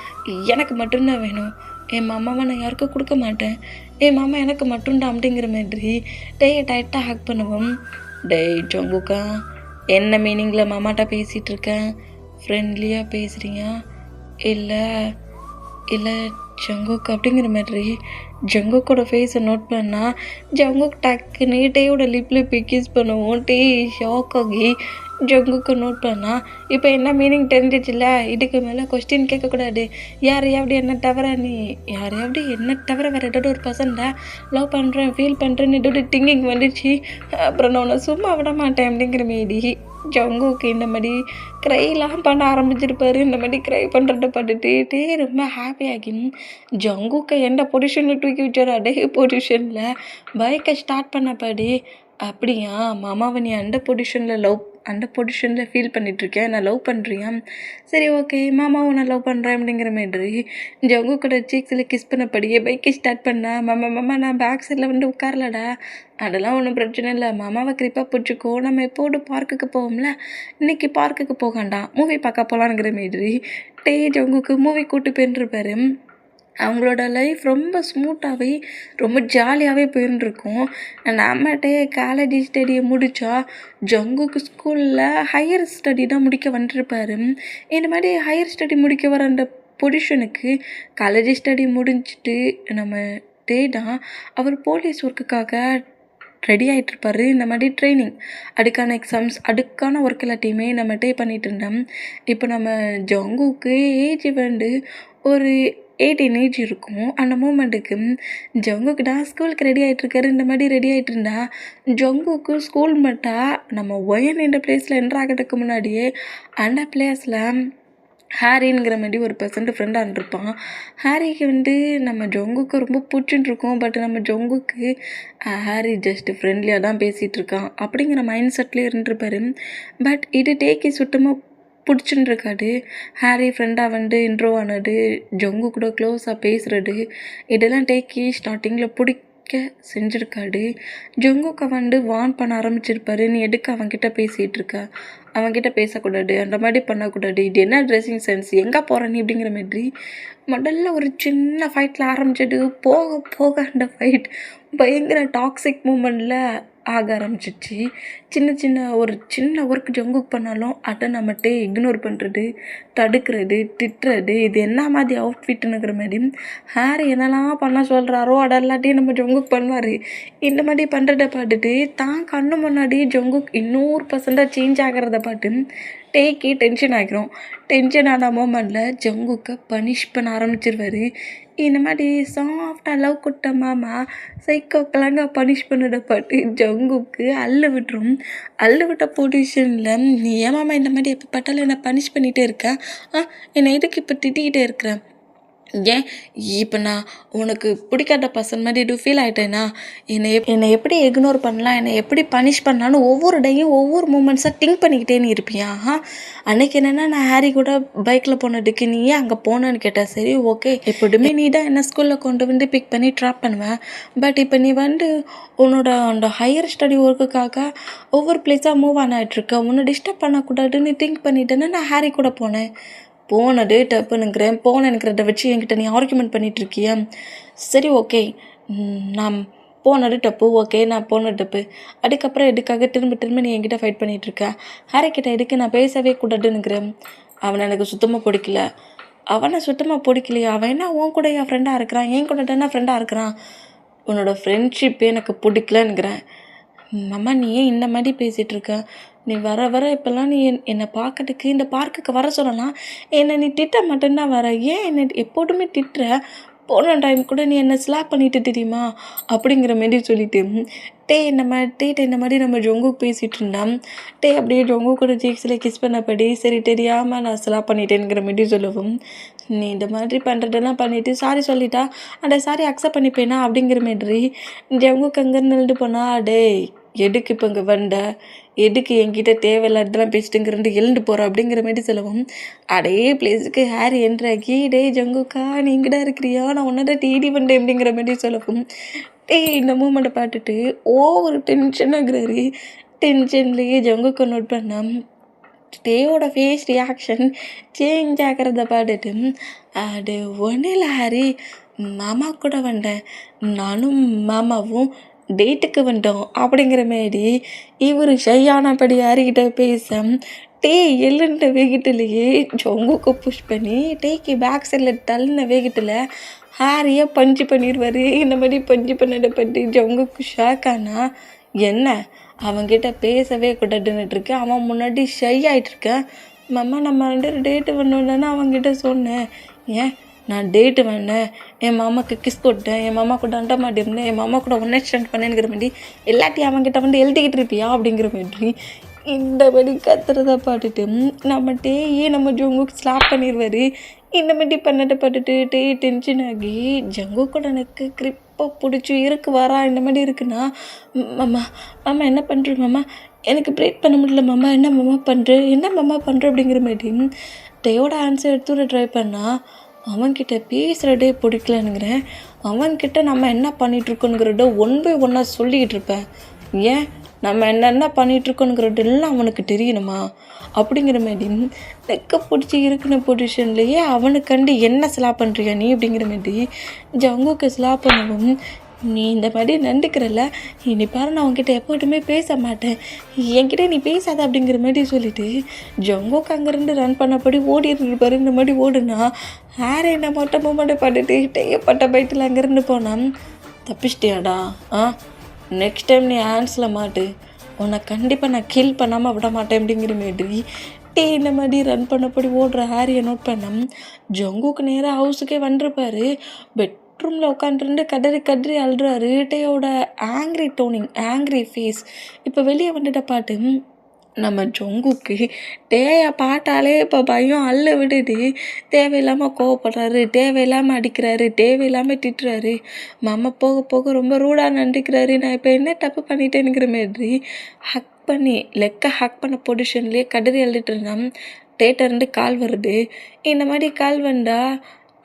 எனக்கு மட்டும்தான் வேணும். என் மாமாவை நான் யாருக்கும் கொடுக்க மாட்டேன். என் மாமா எனக்கு மட்டும்தான் அப்படிங்கிற மாதிரி டேயை டைட்டாக ஹேக் பண்ணுவோம். டேய் ஜங்குக்கா, என்ன மீனிங்கில் மாமாட்டா பேசிகிட்டு இருக்கேன்? ஃப்ரெண்ட்லியாக பேசுகிறீங்க இல்லை இல்லை ஜங்குக் அப்படிங்கிற மாதிரி ஜங்குக்கோட ஃபேஸை நோட் பண்ணால் ஜங்குக் டக்குன்னு டேயோட லிப்பில் போய் கிஸ் பண்ணுவோம். டே ஷாக் ஆகி ஜங்குக்கு நோட் பண்ணால் இப்போ என்ன மீனிங் தெரிஞ்சிச்சுல, இதுக்கு மேலே கொஸ்டின் கேட்கக்கூடாது. யாரையாவது என்ன தவிர நீ யாரையாவது என்ன தவிர வேறு ஏதாவது ஒரு பர்சன்டா லவ் பண்ணுறேன் ஃபீல் பண்ணுறேன்னு ஏதோ திங்கிங் வந்துச்சு, அப்புறம் நான் உன்னை சும்மா விட மாட்டேன் அப்படிங்கிற மாரி ஜங்குக்கு இந்த மாதிரி க்ரைலாம் பண்ண ஆரம்பிச்சிருப்பாரு. இந்த மாதிரி க்ரை பண்ணுறத பார்த்துட்டு ரொம்ப ஹாப்பியாகி ஜங்குக்கை எந்த பொசிஷனில் தூக்கி வச்சாரோ அதே பொசிஷனில் பைக்கை ஸ்டார்ட் பண்ணப்படி, அப்படியா மாமாவை நீ அந்த பொசிஷனில் ஃபீல் பண்ணிகிட்ருக்கேன், நான் லவ் பண்ணுறியா? சரி ஓகே, மாமா உன்னை லவ் பண்ணுறேன் அப்படிங்கிற மாதிரி ஜங்குக்கோட சீக்ஸில் கிஸ் பண்ணப்படியே பைக்கை ஸ்டார்ட் பண்ணா. மாமா நான் பேக் சைடில் வந்து உட்காரலடா, அதெல்லாம் ஒன்றும் பிரச்சனை இல்லை, மாமாவை கிரிப்பாக பிடிச்சிக்கோ, நம்ம எப்போது பார்க்குக்கு போவோம்ல, இன்றைக்கி பார்க்குக்கு போகாண்டா மூவி பார்க்க போகலான்ங்கிற மாதிரி ஜங்குக்கு மூவி கூட்டு போயின்ட்டுருப்பாரு. அவங்களோட லைஃப் ரொம்ப ஸ்மூத்தாகவே ரொம்ப ஜாலியாகவே போயின்ட்டுருக்கும். நம்மகிட்டே காலேஜ் ஸ்டடியை முடித்தா ஜங்குக்கு ஸ்கூலில் ஹையர் ஸ்டடி தான் முடிக்க வந்துருப்பார். இந்த மாதிரி ஹையர் ஸ்டடி முடிக்க வர அந்த பொசிஷனுக்கு காலேஜ் ஸ்டடி முடிஞ்சிட்டு நம்ம தான் அவர் போலீஸ் ஒர்க்குக்காக ரெடி ஆகிட்ருப்பார். இந்த மாதிரி ட்ரைனிங், அதுக்கான எக்ஸாம்ஸ், அதுக்கான ஒர்க் எல்லாத்தையுமே நம்ம பண்ணிகிட்டு இருந்தோம். இப்போ நம்ம ஜங்குக்கு ஏஜ் வந்து ஒரு 18 ஏஜ் இருக்கும். அந்த மூமெண்ட்டுக்கு ஜங்குக்கு தான் ஸ்கூலுக்கு ரெடி ஆகிட்ருக்காரு. இந்த மாதிரி ரெடி ஆகிட்டு இருந்தா ஜங்குக்கு ஸ்கூல் மட்டும் நம்ம ஒயன் என்ற பிளேஸில் என்ட்ரு ஆகிறதுக்கு முன்னாடியே அந்த பிளேஸில் ஹாரிங்கிற மாதிரி ஒரு ஃப்ரெண்டாக இருப்பான். ஹாரிக்கு வந்து நம்ம ஜங்குக்கு ரொம்ப பிடிச்சின்னு இருக்கும். பட் நம்ம ஜங்குக்கு ஹாரி ஜஸ்ட்டு ஃப்ரெண்ட்லியாக தான் பேசிகிட்டு இருக்கான் அப்படிங்கிற மைண்ட் செட்லேயே இருந்துருப்பாரு. பட் இது டேக்கு சுத்தமாக பிடிச்சின்னு இருக்காது. ஹாரி ஃப்ரெண்டாக வந்து இன்ட்ரோ ஆனது, ஜங்கு கூட க்ளோஸாக பேசுகிறது, இதெல்லாம் டேக்கி ஸ்டார்டிங்கில் பிடிக்க செஞ்சுருக்காடு. ஜங்குக்கு வந்து வார்ன் பண்ண ஆரம்பிச்சிருப்பாரு, நீ எதுக்கு அவன்கிட்ட பேசிகிட்டு இருக்க, அவன்கிட்ட பேசக்கூடாது, அந்த மாதிரி பண்ணக்கூடாது, இது என்ன ட்ரெஸ்ஸிங் சென்ஸ், எங்கே போகிற நீ அப்படிங்கிற மாதிரி. முதல்ல ஒரு சின்ன ஃபைட்டில் ஆரம்பிச்சது, போக போக அந்த ஃபைட் பயங்கர டாக்ஸிக் மூமெண்ட்டில் ஆக ஆரம்பிச்சிச்சு. ஒரு சின்ன ஒர்க் ஜங்குக்கு பண்ணாலும் அதை நம்மகிட்ட இக்னோர் பண்ணுறது, தடுக்கிறது, திட்டுறது, இது என்ன மாதிரி அவுட்ஃபிட்டுங்கிற மாதிரி ஹாரி என்னெல்லாம் பண்ண சொல்கிறாரோ அதெல்லாத்தையும் நம்ம ஜங்குக்கு பண்ணுவார். இந்த மாதிரி பண்ணுறத பார்த்துட்டு தான் கண்ணு முன்னாடி ஜங்குக்கு 100% சேஞ்ச் ஆகிறத பார்த்து டேக்கி டென்ஷன் ஆகிரும். டென்ஷன் ஆன மூமெண்ட்டில் ஜங்குக்கை பனிஷ் பண்ண ஆரம்பிச்சிருவார். இந்த மாதிரி சாஃப்டாக லவ் கொடுத்த மாமா சைக்கோக்கெல்லாங்க பனிஷ் பண்ணதை பார்த்து ஜங்குக்கு அள்ளு விட்ட பொசிஷனில், நீ ஏன் மாமா இந்த மாதிரி எப்போ பட்டாலும் என்னை பனிஷ் பண்ணிகிட்டே இருக்க, என்னை எதுக்கு இப்போ திட்டிகிட்டே இருக்கிறேன், ஏன் இப்போ நான் உனக்கு பிடிக்காத பர்சன் மாதிரி எதுவும் ஃபீல் ஆகிட்டேன்னா, என்னை எப்படி இக்னோர் பண்ணலாம், என்னை எப்படி பனிஷ் பண்ணலான்னு ஒவ்வொரு டேயும் ஒவ்வொரு மூமெண்ட்ஸாக திங்க் பண்ணிக்கிட்டேன்னு இருப்பியா? அன்றைக்கி என்னென்னா நான் ஹாரி கூட பைக்கில் போனதுக்கு நீ ஏன் அங்கே போனேன்னு கேட்டேன். சரி ஓகே, எப்போதுமே நீ தான் என்னை ஸ்கூலில் கொண்டு வந்து பிக் பண்ணி ட்ராப் பண்ணுவேன். பட் இப்போ நீ வந்து உன்னோட அந்த ஹையர் ஸ்டடி ஒர்க்குக்காக ஒவ்வொரு பிளேஸாக மூவ் ஆகிட்ருக்க, உன்னை டிஸ்டர்ப் பண்ணக்கூடாதுன்னு திங்க் பண்ணிட்டேன்னா நான் ஹாரி கூட போனதே தப்புனுங்கிறேன். போனேன்னுக்கிறத வச்சு என்கிட்ட நீ ஆர்குமெண்ட் பண்ணிகிட்ருக்கியா? சரி ஓகே, நான் போனது தப்பு, ஓகே நான் போனது தப்பு, அதுக்கப்புறம் எதுக்காக திரும்ப நீ என்கிட்ட ஃபைட் பண்ணிகிட்ருக்க? ஹாரிக்கிட்ட எதுக்கு நான் பேசவே கூடாதுன்னுங்கிறேன். அவனை எனக்கு சுத்தமாக பிடிக்கல. அவனை சுத்தமாக பிடிக்கலையா? அவன் என்ன உன் கூட என் ஃப்ரெண்டாக இருக்கிறான், என் கூட தானே ஃப்ரெண்டாக இருக்கிறான். உன்னோட ஃப்ரெண்ட்ஷிப்பே எனக்கு பிடிக்கலன்னுங்கிறேன். மாமா நீ ஏன் இந்த மாதிரி பேசிகிட்ருக்க? நீ வர இப்போல்லாம் நீ என்னை பார்க்கறதுக்கு இந்த பார்க்குக்கு வர சொல்லலாம், என்னை நீ திட்ட மட்டும்தான் வர, ஏன் என்னை எப்போதுமே திட்டுற? போன டைம் கூட நீ என்னை ஸ்லாப் பண்ணிட்டு தெரியுமா அப்படிங்கிற மாரி சொல்லிட்டு இந்த மாதிரி நம்ம ஜங்குக்கு பேசிகிட்டு இருந்தான். அப்படியே ஜங்கு கூட ஜீக்ஸில் கிஸ் பண்ணப்படி, சரி தெரியாமல் நான் ஸ்லாப் பண்ணிட்டேங்கிற மாரி சொல்லுவோம். நீ இந்த மாதிரி பண்ணுறதெல்லாம் பண்ணிவிட்டு சாரி சொல்லிட்டா அந்த சாரி அக்செப்ட் பண்ணிப்பேனா அப்படிங்கிற மாதிரி ஜங்குக்கு அங்கே நின்று போனா, எதுக்கு இப்போ இங்கே வந்த, எதுக்கு என்கிட்ட தேவையில்லாததெல்லாம் பேசிட்டுங்கிறண்டு எழுந்து போகிற அப்படிங்கிற மாதிரி சொல்லவும், அதே பிளேஸுக்கு ஹாரி என்ட்ராகி, டே ஜங்குக்கா நீ இங்கடா இருக்கிறியா, நான் உன்னோட டிடி பண்ணேன் அப்படிங்கிற மாதிரி சொல்லவும், இந்த மூமெண்ட்டை பார்த்துட்டு ஓவர் டென்ஷன் ஆகுறாரு. டென்ஷன்லேயே ஜங்குக்கை நோட் பண்ண டேயோட ஃபேஸ் ரியாக்ஷன் சேஞ்ச் ஆகிறத பார்த்துட்டு, அது ஒன்றும் இல்லை ஹாரி, மாமா கூட வந்தேன், நானும் மாமாவும் டேட்டுக்கு வந்தோம் அப்படிங்கிற மாரி இவர் ஷையானபடி ஹாரிக்கிட்ட பேச, டே எழுந்த வேகத்துலேயே ஜங்குக்கு புஷ் பண்ணி டேக்கு பேக் சைடில் தள்ளின வேகத்தில் ஹாரியை பஞ்சு பண்ணிடுவார். இந்த மாதிரி பஞ்சு பண்ணதை பற்றி ஜங்குக்கு ஷாக் ஆனா, என்ன அவன்கிட்ட பேசவே கூடாதுன்னுட்டுருக்கேன், அவன் முன்னாடி ஷை ஆகிட்டுருக்கேன். மாமா நம்ம 2 டேட்டு பண்ணோன்னு அவன்கிட்ட சொன்னேன், ஏன் நான் டேட்டு வேணேன், என் மாமாவுக்கு கிஸ் போட்டேன், என் மாமா கூட அண்ட மாட்டேன், என் மாமா கூட ஒன் நைட் ஸ்டாண்ட் பண்ணேங்கிற மாதிரி எல்லாத்தையும் அவன்கிட்ட வந்து எழுதிக்கிட்டு இருப்பியா அப்படிங்கிற மாதிரி இந்த மாதிரி கத்துறதை பார்த்துட்டு நம்ம டேயே நம்ம ஜங்குக்கு ஸ்லாப் பண்ணிடுவார். இந்த மாதிரி பண்ணதை பார்த்துட்டு டே டென்ஷன் ஆகி ஜங்கு கூட எனக்கு கிரிப்பாக பிடிச்சி இருக்கு வரா இந்த மாதிரி இருக்குன்னா, மாமா மாமா என்ன பண்ணுற மாமா, எனக்கு ப்ரேக் பண்ண முடியல மாமா, என்ன மாமா பண்ணுற அப்படிங்கிற மாதிரி டேயோட ஆன்சர் எடுத்துட ட்ரை பண்ணால், அவன்கிட்ட பேசுகிறதே பிடிக்கலனுங்கிறேன், அவன்கிட்ட நம்ம என்ன பண்ணிகிட்ருக்கோங்கிறத ஒன் பை ஒன்னாக சொல்லிக்கிட்டு இருப்பேன். ஏன் நம்ம என்னென்ன பண்ணிகிட்ருக்கோங்கிறதெல்லாம் அவனுக்கு தெரியணுமா அப்படிங்கிற மாதிரி நெக்க பிடிச்சி இருக்கிற பொசிஷன்லேயே அவனுக்காண்டி என்ன ஸ்லாப் பண்ணுறியா நீ அப்படிங்கிற மாதிரி ஜங்குக்கு ஸ்லாப் பண்ணவும், நீ இந்த மாதிரி நண்டுக்கிறல்ல, இனி பாரு நான் உங்ககிட்ட எப்போட்டுமே பேச மாட்டேன், என்கிட்ட நீ பேசாத அப்படிங்கிற மாதிரி சொல்லிவிட்டு ஜங்குக்கு அங்கேருந்து ரன் பண்ணபடி ஓடிருப்பாரு. இந்த மாதிரி ஓடுனா ஹாரி என்ன மொட்டை பண்ணிட்டு டேயப்பட்ட பைட்டில் அங்கேருந்து போனான். தப்பிச்சிட்டியாடா, நெக்ஸ்ட் டைம் நீ ஹேண்ட்ஸில் மாட்டு, உன்னை கண்டிப்பாக நான் கில் பண்ணாமல் விட மாட்டேன் அப்படிங்கிற மாதிரி இந்த மாதிரி ரன் பண்ணபடி ஓடுற ஹாரியை நோட் பண்ண ஜங்குக்கு நேராக ஹவுஸுக்கே வந்துருப்பார். பெட்ரூமில் உட்காந்துருந்து கதறி அழுறாரு. டேயோட ஆங்க்ரி ஃபேஸ் இப்போ வெளியே வந்துட்ட பாட்டு நம்ம ஜங்குக்கு டேயை பார்த்தாலே இப்போ பயம் அள்ள விடுது. தேவையில்லாமல் கோவப்படுறாரு, தேவையில்லாமல் அடிக்கிறாரு, தேவையில்லாமல் திட்டுறாரு, மாமா போக போக ரொம்ப ரூடாக நடிக்கிறாரு, நான் இப்போ என்ன தப்பு பண்ணிட்டேனுங்கிற மாதிரி ஹக் பண்ணி லெக்கை ஹக் பண்ண பொசிஷன்லேயே கதறி அழுதுட்டு இருந்தான். டேட்டர்ந்து கால் வருது. இந்த மாதிரி கால் வந்தால்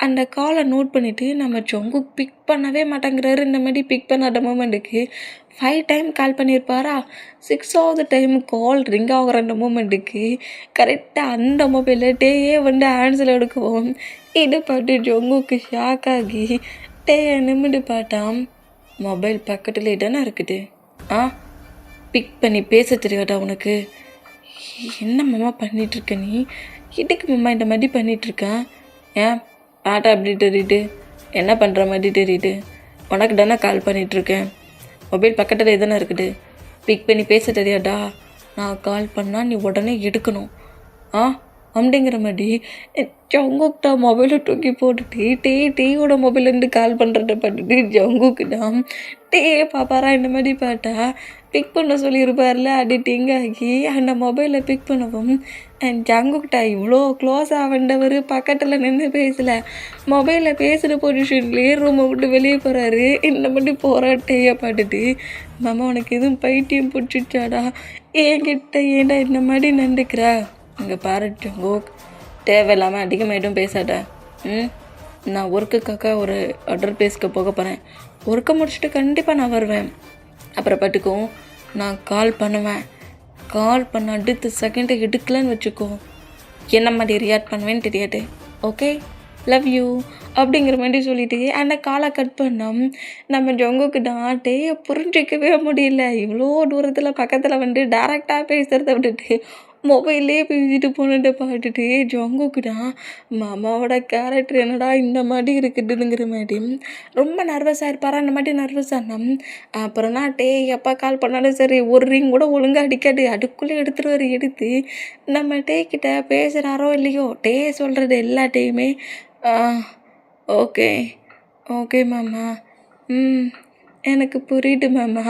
அந்த காலை நோட் பண்ணிவிட்டு நம்ம ஜங்கு பிக் பண்ணவே மாட்டேங்கிறாரு. இந்த மாதிரி பிக் பண்ணாத மூமெண்ட்டுக்கு 5 டைம் கால் பண்ணியிருப்பாரா, 6வது டைம் கால் ரிங் ஆகிற அந்த மூமெண்ட்டுக்கு கரெக்டாக அந்த மொபைலில் டேயே வந்து ஆன்சர் எடுக்குவோம். இதை பார்த்து ஜங்குக்கு ஷாக் ஆகி டேயை நிமிடு பார்த்தான். மொபைல் பக்கத்துலேயே தானே இருக்குது, பிக் பண்ணி பேச தெரியாதா உனக்கு, என்ன மாமா பண்ணிகிட்ருக்க நீ, இதுக்கு மாமா இந்த மாதிரி பண்ணிகிட்ருக்கேன், ஏன் பாட்டா அப்படி தெரியுது, என்ன பண்ணுற மாதிரி தெரியுது, உனக்கு தானே கால் பண்ணிகிட்ருக்கேன், மொபைல் பக்கத்தில் தானே இருக்குது, பிக் பண்ணி பேச தெரியாதா, நான் கால் பண்ணால் நீ உடனே எடுக்கணும் அப்படிங்கிற மாதிரி ஜங்குக்கிட்ட மொபைலை தூக்கி போட்டுட்டு டேயோட மொபைல்லேருந்து கால் பண்ணுறத பார்த்துட்டு ஜங்குக்கு தான் பாப்பாரா இந்த மாதிரி பார்த்தா பிக் பண்ண சொல்லியிருப்பார்ல, அடிட்டிங் ஆகி அந்த மொபைலை பிக் பண்ணவும் ஜங்குக்கிட்ட இவ்வளோ க்ளோஸாக வந்தவர் பக்கத்தில் நின்று பேசலை, மொபைலில் பேசுகிற பொசிஷன்லேயே ரூமை விட்டு வெளியே போகிறாரு. இந்த மாதிரி போகிற டேயை பார்த்துட்டு மாமா உனக்கு எதுவும் பைத்தியம் பிடிச்சிச்சாடா, என்கிட்ட ஏன்டா இந்த மாதிரி நண்டுக்கிற, இங்கே பாரு ஜங்குக், தேவையில்லாமல் அதிகமாக எதுவும் பேசாத, நான் ஒர்க்குக்காக ஒரு ஆர்டர் பேஸ்க்கு போக போகிறேன், ஒர்க்கை முடிச்சுட்டு கண்டிப்பாக நான் வருவேன், அப்புறம் பார்த்துக்கும் நான் கால் பண்ணுவேன், கால் பண்ண அடுத்த செகண்டை எடுக்கலன்னு வச்சுக்கோ, என்ன மாதிரி ரியாக்ட் பண்ணுவேன்னு தெரியாது, ஓகே லவ் யூ அப்படிங்கிற மாதிரி சொல்லிட்டு அந்த காலை கட் பண்ணோம். நம்ம ஜங்குக்கு தான் டேயை புரிஞ்சிக்கவே முடியல, இவ்வளோ தூரத்தில் பக்கத்தில் வந்து டேரெக்டாக பேசுகிறத விட்டுட்டு மொபைல்லே பேசிட்டு போனதை பார்த்துட்டு ஜங்குக்கு தான் மாமாவோட கேரக்டர் என்னடா இந்த மாதிரி இருக்குதுங்கிற மாதிரி ரொம்ப நர்வஸாக இருப்பாரா. அந்த மாதிரி நர்வஸ் ஆனோம். அப்புறம் தான் எப்போ கால் பண்ணாலும் சரி ஒரு ரிங் கூட ஒழுங்காக அடிக்காது, அதுக்குள்ளே எடுத்து நம்ம கிட்ட பேசுகிறாரோ இல்லையோ சொல்கிறது எல்லாத்தையுமே ஓகே ஓகே மாமா, எனக்கு புரியுது மாமா,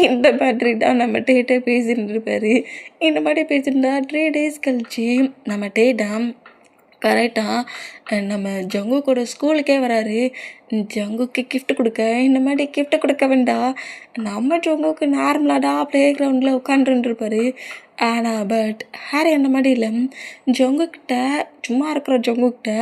இந்த மாதிரி தான் நம்ம டேட்டை பேசிட்டு இருப்பார். இந்த மாதிரி பேசியிருந்தா 3 days கழிச்சு நம்ம டேட்டா கரெக்டாக நம்ம ஜங்குக்கோட ஸ்கூலுக்கே வராரு. ஜங்குக்கு கிஃப்ட் கொடுக்க. இந்த மாதிரி கிஃப்ட் கொடுக்க வேண்டாம், நம்ம ஜங்குக்கு நார்மலாடா ப்ளே கிரவுண்டில் உட்காந்துருப்பாரு. ஆனால் பட் ஹாரி அந்த மாதிரி இல்லை. ஜங்குக்கிட்ட சும்மா இருக்கிற ஜங்குக்கிட்ட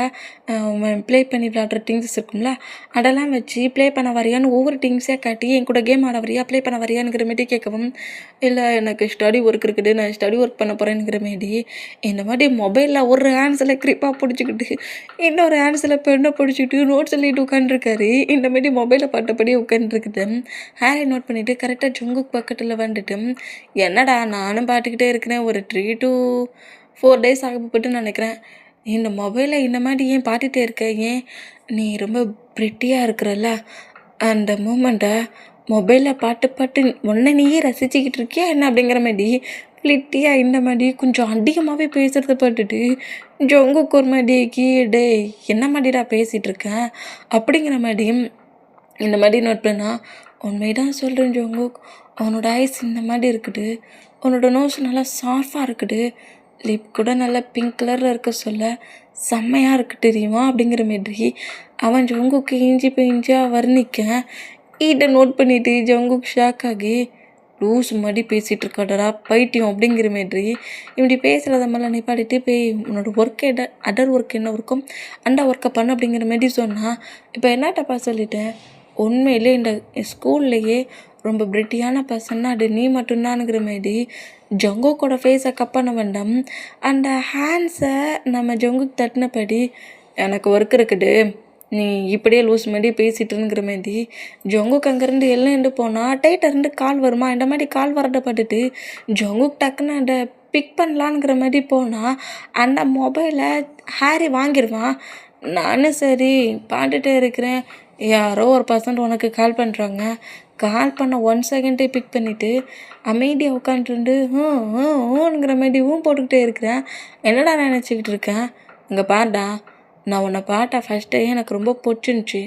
அவன் ப்ளே பண்ணி விளையாடுற திங்ஸஸ் இருக்கும்ல, அதெல்லாம் வச்சு ப்ளே பண்ண வரியான்னு ஒவ்வொரு திங்ஸையாக காட்டி என் கூட கேம் ஆட வரியா, ப்ளே பண்ண வரியானுங்கிற மாரி கேட்கவும், இல்லை எனக்கு ஸ்டடி ஒர்க் இருக்குது, நான் ஸ்டடி ஒர்க் பண்ண போகிறேங்கிற மாரி இந்த மாதிரி மொபைலில் ஒரு ஹேண்ட்ஸில் க்ரிப்பாக பிடிச்சிக்கிட்டு இன்னொரு ஹேண்ட்ஸில் பெண்ணை பிடிச்சிக்கிட்டு நோட்ஸ் எழுதிட்டு உட்காந்துருக்காரு. இந்த மாதிரி மொபைலை பார்த்தபடி உட்காந்துருக்குது. ஹேரி நோட் பண்ணிவிட்டு கரெக்டாக ஜங்குக்கு பக்கத்தில் வந்துட்டு, என்னடா நானும் பாட்டுக்கிட்டே இருக்கிறேன், ஒரு 3 to 4 days ஆகப்பட்டுன்னு நினைக்கிறேன், இந்த மொபைலை இந்த மாதிரி ஏன் பார்த்துட்டே இருக்க, ஏன் நீ ரொம்ப ப்ரிட்டியாக இருக்கிறல்ல, அந்த மூமெண்ட்டை மொபைலில் பாட்டு உன்னை நீயே ரசிச்சுக்கிட்டு இருக்கியா என்ன அப்படிங்கிற மாதிரி ப்ளிட்டியாக இந்த மாதிரி கொஞ்சம் அதிகமாகவே பேசுகிறத பார்த்துட்டு ஜங்குக்கு ஒரு மாதிரி டே என்ன மாதிரிடா பேசிகிட்டு இருக்கேன் அப்படிங்கிற மாதிரி இந்த மாதிரி நோட் பண்ணால், உண்மைதான் சொல்கிறேன் ஜங்குக், அவனோட ஐஸ் இந்த மாதிரி இருக்குது, உன்னோட நோஸ் நல்லா சாஃப்டாக இருக்குது, லிப் கூட நல்லா பிங்க் கலரில் இருக்க சொல்ல செம்மையாக இருக்குது தெரியுமா அப்படிங்கிற மாதிரி அவன் ஜங்குக்கு இஞ்சி போய் இஞ்சியாக வர்ணிக்க இதை நோட் பண்ணிவிட்டு ஜங்குக் ஷாக் ஆகி, லூஸ் மாதிரி பேசிகிட்டு இருக்காடா பைத்தியம் அப்படிங்கிற மாதிரி இப்படி பேசுகிறத மாதிரிலாம் நிப்பாட்டிட்டு போய் உன்னோட ஒர்க்கை அதர் ஒர்க் என்ன ஒர்க்கும் அந்த ஒர்க்கை பண்ணு அப்படிங்கிற மாதிரி சொன்னால், இப்போ என்னட்டப்பா சொல்லிட்டேன், உண்மையிலே இந்த ஸ்கூல்லையே ரொம்ப பிரிட்டியான பர்சன்னா அது நீ மட்டும்தானுங்கிற மாதிரி ஜங்குக்கோட ஃபேஸை கப் பண்ண வேண்டாம். அந்த ஹேண்ட்ஸை நம்ம ஜங்குக்கு தட்டினபடி, எனக்கு ஒர்க் இருக்குது, நீ இப்படியே லூஸ் மாதிரி பேசிட்டுங்கிற மாதிரி ஜங்குக்கு அங்கேருந்து எல்லாம் போனால் டைட்டருந்து கால் வருமா, இந்த மாதிரி கால் வரதை பார்த்துட்டு ஜங்குக்கு டக்குன்னு அந்த பிக் பண்ணலான்ங்கிற மாதிரி போனால் அந்த மொபைலை ஹாரி வாங்கிடுவான். நானும் சரி பாட்டுகிட்டே இருக்கிறேன், யாரோ ஒரு பர்சன்ட் உனக்கு கால் பண்ணுறாங்க, கால் பண்ண 1 செகண்டே பிக் பண்ணிவிட்டு அமைதியாக உட்காந்துட்டு ஊங்கிற மாதிரி போட்டுக்கிட்டே இருக்கிறேன். என்னடா நினச்சிக்கிட்டு இருக்கேன், இங்கே பாருடா, நான் உன்னை பாட்டா ஃபஸ்ட்டே எனக்கு ரொம்ப பிடிச்சிருந்துச்சி,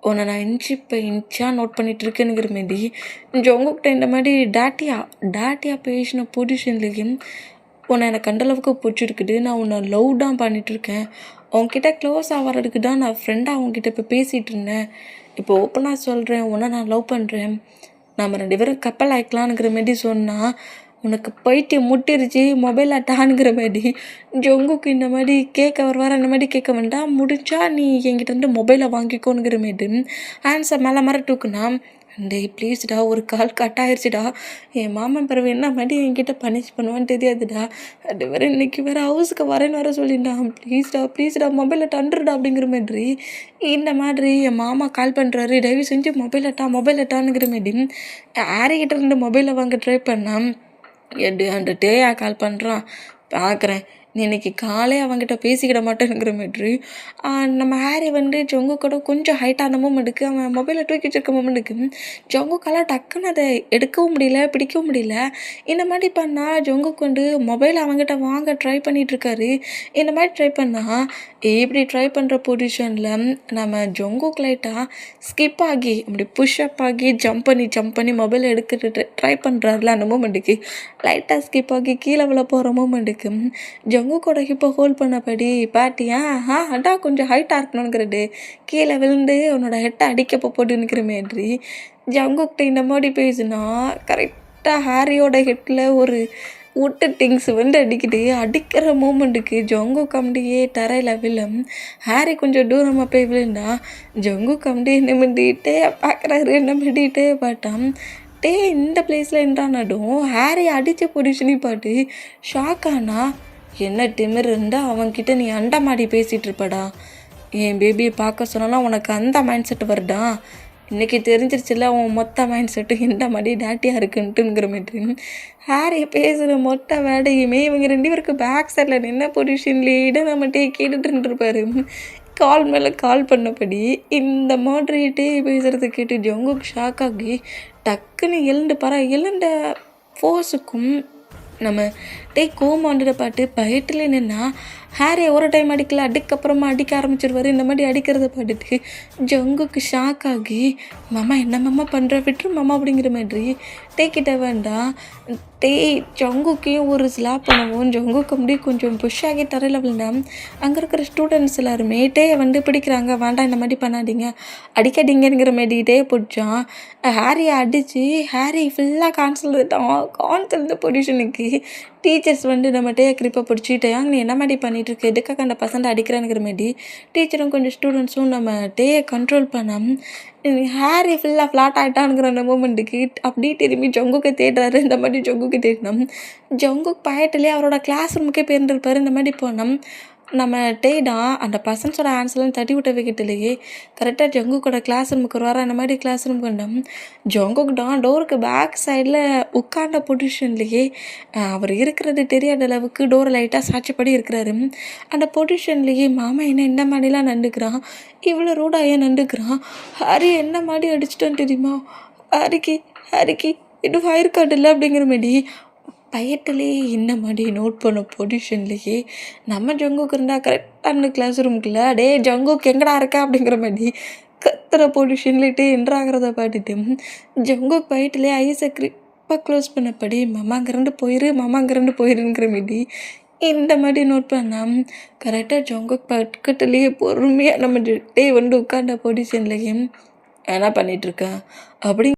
உன்னை நான் இன்ச்சு இப்போ இன்ச்சாக நோட் பண்ணிகிட்டு இருக்கேனுங்கிற மாரி உங்ககிட்ட இந்த மாதிரி டாட்டியாக பேசின பொசிஷன்லேயும் உன்னை எனக்கு அந்தளவுக்கு பிடிச்சிருக்குது, நான் உன்னை லவ் தான் பண்ணிகிட்ருக்கேன், உன்கிட்ட க்ளோஸ் ஆகிறதுக்கு தான் நான் ஃப்ரெண்டாக அவங்ககிட்ட இப்போ பேசிகிட்டு இருந்தேன், இப்போ ஓப்பனாக சொல்கிறேன், உன்னை நான் லவ் பண்ணுறேன், நம்ம 2 பேரும் கப்பல் ஆகிக்கலான்ங்கிற மாரி சொன்னால் உனக்கு பைத்தியம் முட்டிருச்சு மொபைல் ஆட்டானுங்கிற மாதிரி ஜங்குக்கு இந்த மாதிரி கேட்க வருவார். அந்த மாதிரி கேட்க வேண்டாம், முடிஞ்சா நீ என்கிட்ட மொபைலை வாங்கிக்கோனுங்கிற மாரி ஆன்சர் மேலே தூக்குனா, டேய் ப்ளீஸ்டா, ஒரு கால் கட் ஆயிடுச்சுடா, என் மாமன் பிறகு என்ன மாதிரி என்கிட்ட பனிஷ் பண்ணுவான்னு தெரியாதுடா, அது வேறு இன்றைக்கி வேறு ஹவுஸுக்கு வரேன்னு வேறு சொல்லிட்டான், ப்ளீஸ்டா மொபைலை தண்டுடா அப்படிங்கிற மாதிரி இந்த மாதிரி என் மாமா கால் பண்ணுறாரு, தயவு செஞ்சு மொபைலட்டானுங்கிற மாதிரி ஹாரிக்கிட்ட இருந்து மொபைலை வாங்க ட்ரை பண்ணான். அந்த டேயா கால் பண்ணுறான், பார்க்குறேன் நீ இன்றைக்கி காலே அவங்ககிட்ட பேசிக்கிட மாட்டேங்கிற மாதிரி நம்ம ஹாரி ஜங்கு கூட கொஞ்சம் ஹைட்டான மூமெண்ட்டுக்கு அவன் மொபைலை தூக்கி வச்சிருக்க மூமெண்ட்டுக்கு ஜங்குக்கால டக்குன்னு அதை எடுக்கவும் முடியல, பிடிக்கவும் முடியல. இந்த மாதிரி பண்ணால் ஜங்குக்கு மொபைல் அவங்ககிட்ட வாங்க ட்ரை பண்ணிகிட்ருக்காரு. இந்த மாதிரி ட்ரை பண்ணால் இப்படி ட்ரை பண்ணுற பொசிஷனில் நம்ம ஜங்குக்கு லைட்டாக ஸ்கிப் ஆகி அப்படி புஷ்அப் ஆகி ஜம்ப் பண்ணி மொபைலை எடுக்கிட்டு ட்ரை பண்ணுறாருல, அந்த மூமெண்ட்டுக்கு லைட்டாக ஸ்கிப் ஆகி கீழே விழ போகிற மூமெண்ட்டுக்கு ஜங்குக்கோட ஹிப்பை ஹோல்ட் பண்ணபடி பாட்டியா அடா கொஞ்சம் ஹைட்டாக இருக்கணுங்கிறது கீழே விழுந்து உன்னோட ஹெட்டை அடிக்கப்போ போட்டு நிற்கிற மாதிரி ஜங்குக்கிட்ட இந்த மாதிரி பேசுனா கரெக்டாக ஹாரியோட ஹெட்டில் ஒரு விட்டு திங்ஸ் அடிக்கிற மூமெண்ட்டுக்கு ஜங்கு கம்படியே தரையில் விழும். ஹாரி கொஞ்சம் தூரமாக போய் விழுந்தா ஜங்கு கம்படி நிமிண்டிகிட்டே பார்க்குறாரு, நிமிண்டிகிட்டே பார்த்தான். இந்த பிளேஸில் என்றானடும் ஹாரி அடித்த பொடிஷனி பாட்டு ஷாக் ஆனா, என்ன திமிர் இருந்தால் அவன்கிட்ட நீ அண்டை மாடி பேசிகிட்டு இருப்படா, என் பேபியை பார்க்க சொன்னாலும் உனக்கு அந்த மைண்ட் செட்டு வருடா, இன்றைக்கி தெரிஞ்சிருச்சுல உன் மொத்த மைண்ட் செட்டு இந்த மாதிரி டாட்டியாக இருக்குன்ட்டுங்கிற மாதிரி ஹாரி பேசுகிற மொத்த வேடையுமே இவங்க 2 பேருக்கு பேக் சைடில் நின்ன பொசிஷன்லேயே நம்ம கேட்டுட்டு இருந்துருப்பாரு. கால் மேலே கால் பண்ணபடி இந்த மாதிரிட்டே பேசுகிறத கேட்டு ஜங்குக்கு ஷாக் ஆகி டக்குன்னு எழுந்த ஃபோர்ஸுக்கும் நம்ம டேய் கோமாண்டிட பாட்டு பயத்தில் நின்னா ஹாரியை ஒரு டைம் அடிக்கல, அதுக்கப்புறமா அடிக்க ஆரம்பிச்சிருவாரு. இந்த மாதிரி அடிக்கிறத பார்த்துட்டு ஜங்குக்கு ஷாக் ஆகி, மாமா என்ன மாமா பண்ணுற, விட்டுரு மாமா அப்படிங்கிற மாதிரி கிட்ட வேண்டாம். ஜங்குக்கையும் ஒரு ஸ்லாப் பண்ணுவோம். ஜங்குக்கு அப்படியே கொஞ்சம் புஷ் ஆகி தரையில் விழுந்தான். அங்கே இருக்கிற ஸ்டூடெண்ட்ஸ் எல்லாருமே பிடிக்கிறாங்க, வேண்டாம் இந்த மாதிரி பண்ணாதீங்க, அடிக்காதீங்கிற மாதிரி பிடிச்சான். ஹாரியை அடித்து ஹாரி ஃபுல்லாக கான்சல் பொசிஷனுக்கு டீச்சர்ஸ் நம்ம கிரிப்பை பிடிச்சிட்டேன், நீ என்ன மாதிரி பண்ணிகிட்ருக்கு, எதுக்காக அந்த பசங்க அடிக்கிறானுங்கிற மாதிரி டீச்சரும் கொஞ்சம் ஸ்டூடெண்ட்ஸும் நம்ம கண்ட்ரோல் பண்ணோம். ஹாரி ஃபுல்லாக ஃப்ளாட் ஆகிட்டானுங்கிற அந்த மூமெண்ட்டுக்கு அப்படியே திரும்பி ஜங்குக்கு தேடுறாரு. இந்த மாதிரி ஜங்குக்கு தேடினோம். ஜங்குக்கு பயத்துலேயே அவரோட கிளாஸ் ரூமுக்கே போயிருந்துருப்பார். இந்த மாதிரி போனோம். நம்ம அந்த பர்சன்ஸோட ஆன்சர்லாம் தட்டி விட்ட வைக்கட்டுலேயே கரெக்டாக ஜங்குக்கோட கிளாஸ் ரூமுக்கு வருவார். அந்த மாதிரி கிளாஸ் ரூமுக்கு வந்தோம். ஜங்குக்கு டோருக்கு பேக் சைடில் உட்கார்ந்த பொசிஷன்லேயே அவர் இருக்கிறது தெரியாத அளவுக்கு டோரை லைட்டாக சாட்சிப்படி இருக்கிறாரு. அந்த பொசிஷன்லேயே மாமா என்ன இந்த மாதிரிலாம் நண்டுக்கிறான், இவ்வளோ ரூடாக ஏன் நண்டுக்கிறான், ஹாரி என்ன மாதிரி அடிச்சிட்டான்னு தெரியுமா, ஹாரிக்கு இன்னும் ஃபயர் கார்டு இல்லை அப்படிங்கிற மாதிரி பயத்துலேயே இந்த மாதிரி நோட் பண்ண பொசிஷன்லேயே நம்ம ஜங்குக்கு இருந்தால் கரெக்டாக அந்த கிளாஸ் ரூமுக்குள்ள ஜங்குக்கு எங்கடா இருக்கா அப்படிங்கிற மாதிரி கத்துற பொசிஷன்லேட்டு என்ட்ராகிறத பார்த்துட்டு ஜங்குக்கு பயத்துலேயே ஐஸை கிரிப்பாக க்ளோஸ் பண்ணப்படி மாமாங்கிறண்டு போயிருங்கிற மாதிரி இந்த மாதிரி நோட் பண்ணால் கரெக்டாக ஜங்குக்கு பக்கத்துலேயே பொறுமையாக நம்ம உட்கார்ந்த பொசிஷன்லேயே என்ன பண்ணிகிட்ருக்கேன் அப்படி